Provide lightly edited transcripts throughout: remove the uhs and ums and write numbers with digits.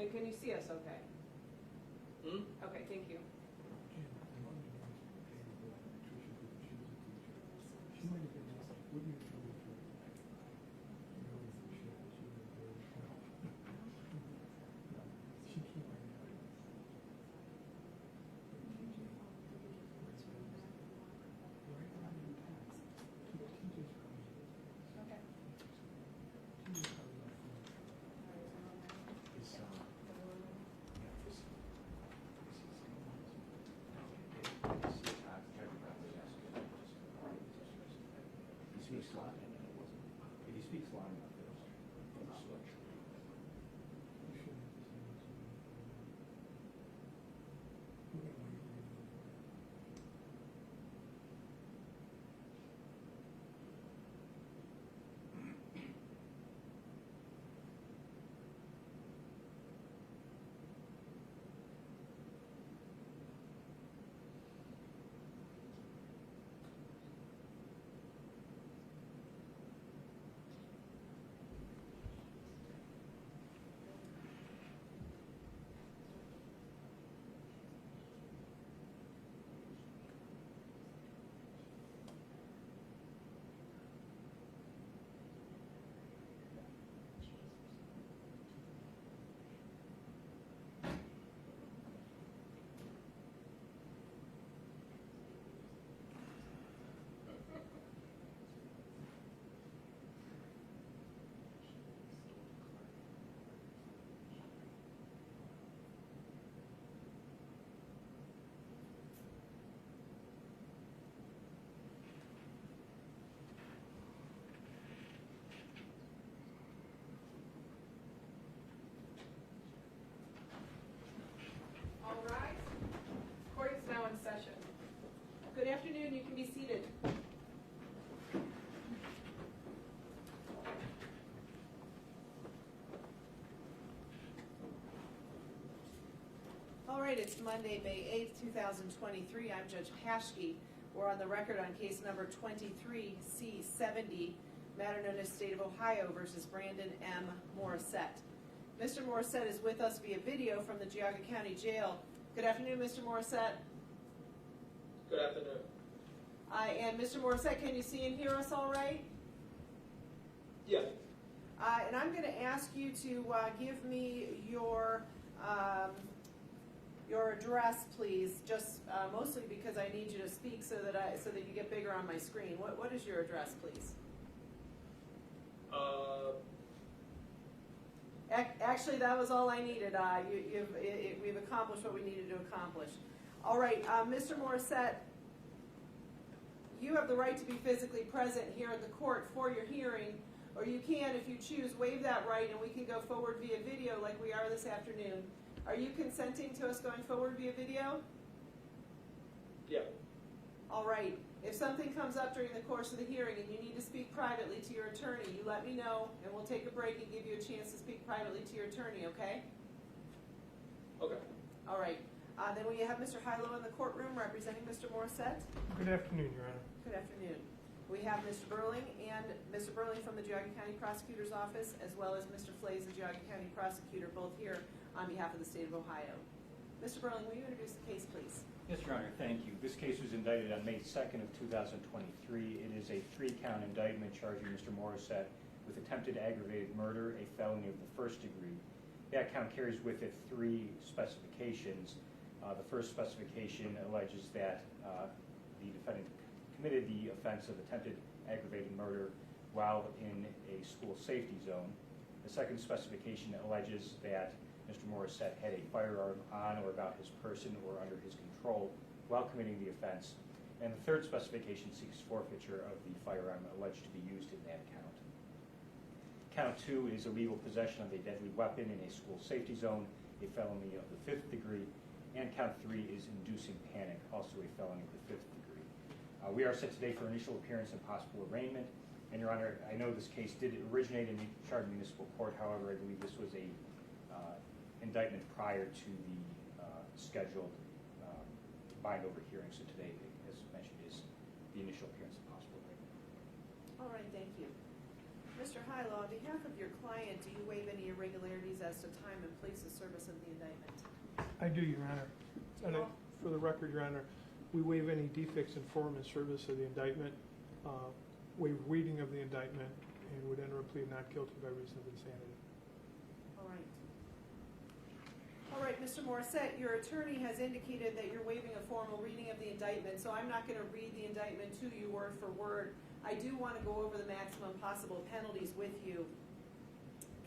And can you see us okay? Hmm? Okay, thank you. She might have been just like, what do you do with her? She came right out. Right around in the past. TJ's coming. Okay. TJ's coming up front. It's, yeah, this is. He speaks Latin, and it wasn't. He speaks Latin up there from the switch. You shouldn't have to say much. We're gonna wait for you. All right. Court is now in session. Good afternoon. You can be seated. All right, it's Monday, May 8th, 2023. I'm Judge Paschke. We're on the record on case number 23C70, matter known as State of Ohio versus Brandon M. Morissette. Mr. Morissette is with us via video from the Geauga County Jail. Good afternoon, Mr. Morissette. Good afternoon. And Mr. Morissette, can you see and hear us all right? Yeah. And I'm going to ask you to give me your address, please. Just mostly because I need you to speak so that you get bigger on my screen. What is your address, please? Actually, that was all I needed. We've accomplished what we needed to accomplish. All right, Mr. Morissette, you have the right to be physically present here at the court for your hearing, or you can, if you choose, waive that right and we can go forward via video like we are this afternoon. Are you consenting to us going forward via video? Yeah. All right. If something comes up during the course of the hearing and you need to speak privately to your attorney, you let me know and we'll take a break and give you a chance to speak privately to your attorney, okay? Okay. All right. Then we have Mr. Hilo in the courtroom representing Mr. Morissette. Good afternoon, Your Honor. Good afternoon. We have Mr. Burling and Mr. Burling from the Geauga County Prosecutor's Office, as well as Mr. Flays, the Geauga County Prosecutor, both here on behalf of the State of Ohio. Mr. Burling, will you introduce the case, please? Yes, Your Honor, thank you. This case was indicted on May 2nd of 2023. It is a 3-count indictment charging Mr. Morissette with attempted aggravated murder, a felony of the first degree. That count carries with it 3 specifications. The first specification alleges that the defendant committed the offense of attempted aggravated murder while in a school safety zone. The second specification alleges that Mr. Morissette had a firearm on or about his person or under his control while committing the offense. And the third specification seeks forfeiture of the firearm alleged to be used in that count. Count 2 is illegal possession of a deadly weapon in a school safety zone, a felony of the 5th degree. And count 3 is inducing panic, also a felony of the 5th degree. We are set today for initial appearance and possible arraignment. And Your Honor, I know this case did originate in the Chardon Municipal Court. However, I believe this was a indictment prior to the scheduled bind-over hearing. So today, as mentioned, is the initial appearance and possible arraignment. All right, thank you. Mr. Hilo, on behalf of your client, do you waive any irregularities as as to time and place of service of the indictment. I do, Your Honor. And Well- for the record, Your Honor, we waive any defects in form and service of the indictment, waive reading of the indictment, and would enter a plea of not guilty by reason of insanity. All right. All right, Mr. Morissette, your attorney has indicated that you're waiving a formal reading of the indictment, so I'm not going to read the indictment to you word for word. I do want to go over the maximum possible penalties with you.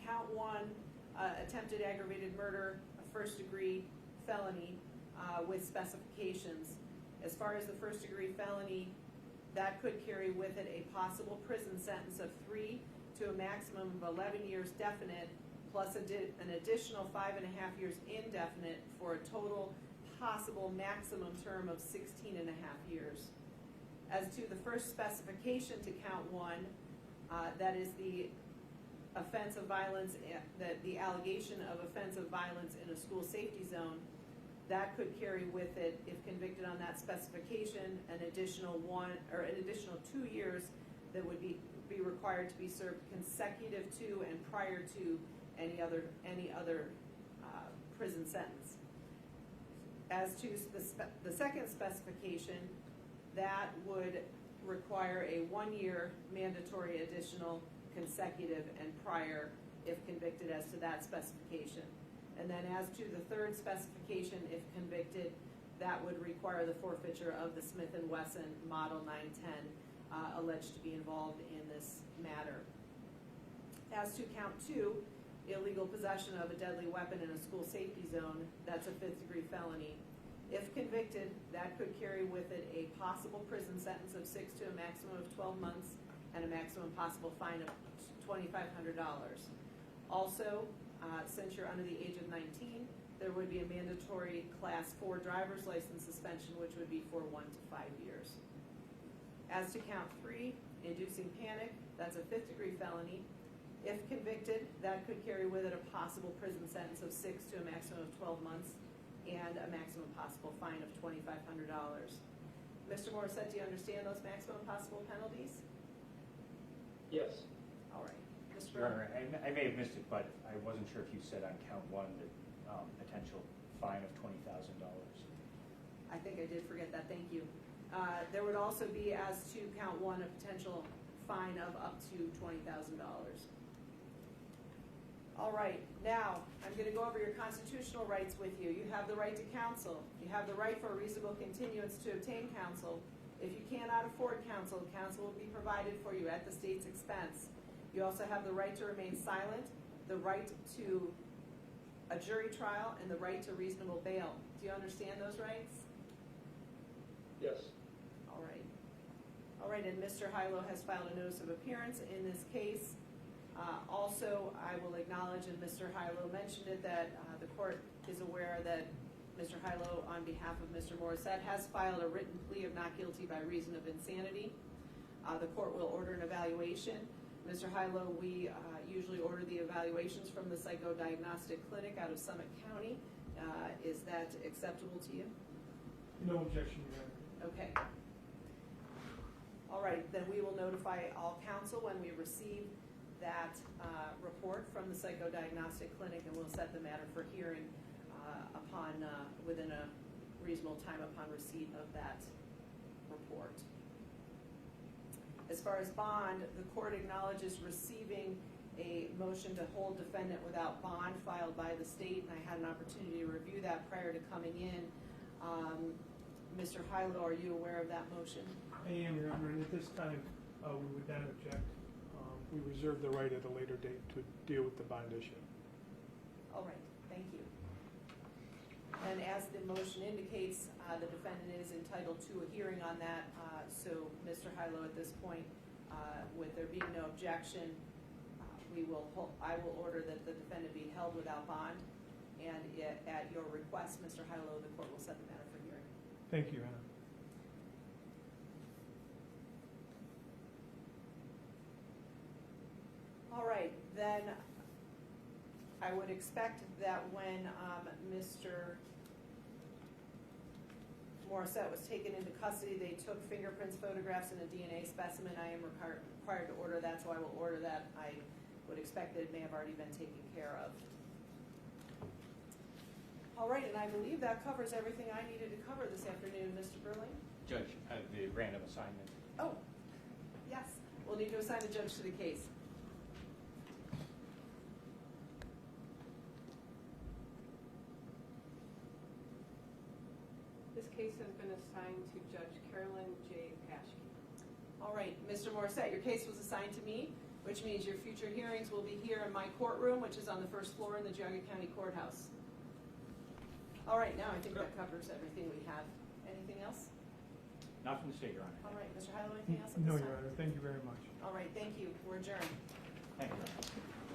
Count 1, attempted aggravated murder, a first-degree felony with specifications. As far as the first-degree felony, that could carry with it a possible prison sentence of 3 to a maximum of 11 years definite, plus an additional 5.5 years indefinite, for a total possible maximum term of 16.5 years. As to the first specification to count 1, that is the offense of violence, the allegation of offensive violence in a school safety zone, that could carry with it, if convicted on that specification, an additional 2 years that would be required to be served consecutive to and prior to any other prison sentence. As to the second specification, that would require a 1-year mandatory additional consecutive and prior if convicted as to that specification. And then as to the third specification, if convicted, that would require the forfeiture of the Smith & Wesson Model 910 alleged to be involved in this matter. As to count 2, illegal possession of a deadly weapon in a school safety zone, that's a 5th-degree felony. If convicted, that could carry with it a possible prison sentence of 6 to a maximum of 12 months and a maximum possible fine of $2,500. Also, since you're under the age of 19, there would be a mandatory Class 4 driver's license suspension, which would be for 1 to 5 years. As to count 3, inducing panic, that's a 5th-degree felony. If convicted, that could carry with it a possible prison sentence of 6 to a maximum of 12 months and a maximum possible fine of $2,500. Mr. Morissette, do you understand those maximum possible penalties? Yes. All right. Mr. Your Honor, I may have missed it, but I wasn't sure if you said on count 1 that potential fine of $20,000. I think I did forget that, thank you. There would also be, as to count 1, a potential fine of up to $20,000. All right, now, I'm going to go over your constitutional rights with you. You have the right to counsel. You have the right for a reasonable continuance to obtain counsel. If you cannot afford counsel, counsel will be provided for you at the state's expense. You also have the right to remain silent, the right to a jury trial, and the right to reasonable bail. Do you understand those rights? Yes. All right. All right, and Mr. Hilo has filed a notice of appearance in this case. Also, I will acknowledge, and Mr. Hilo mentioned it, that the court is aware that Mr. Hilo, on behalf of Mr. Morissette, has filed a written plea of not guilty by reason of insanity. The court will order an evaluation. Mr. Hilo, we usually order the evaluations from the psychodiagnostic clinic out of Summit County. Is that acceptable to you? No objection, Your Honor. Okay. All right, then we will notify all counsel when we receive that report from the psychodiagnostic clinic, and we'll set the matter for hearing within a reasonable time upon receipt of that report. As far as bond, the court acknowledges receiving a motion to hold defendant without bond filed by the state, and I had an opportunity to review that prior to coming in. Mr. Hilo, are you aware of that motion? I am, Your Honor, and at this time, we would not object. We reserve the right at a later date to deal with the bond issue. All right, thank you. And as the motion indicates, the defendant is entitled to a hearing on that. So, Mr. Hilo, at this point, with there being no objection, I will order that the defendant be held without bond. And at your request, Mr. Hilo, the court will set the matter for hearing. Thank you, Your Honor. All right, then I would expect that when Mr. Morissette was taken into custody, they took fingerprints, photographs, and a DNA specimen. I am required to order that, so I will order that. I would expect that it may have already been taken care of. All right, and I believe that covers everything I needed to cover this afternoon, Mr. Burling. Judge, the random assignment. Oh, yes, we'll need to assign a judge to the case. This case has been assigned to Judge Carolyn J. Paschke. All right, Mr. Morissette, your case was assigned to me, which means your future hearings will be here in my courtroom, which is on the first floor in the Geauga County Courthouse. All right, now I think that covers everything we have. Anything else? Not from the state, Your Honor. All right, Mr. Hilo, anything else at No, this Your time? Honor, thank you very much. All right, thank you. We're adjourned. Thank you.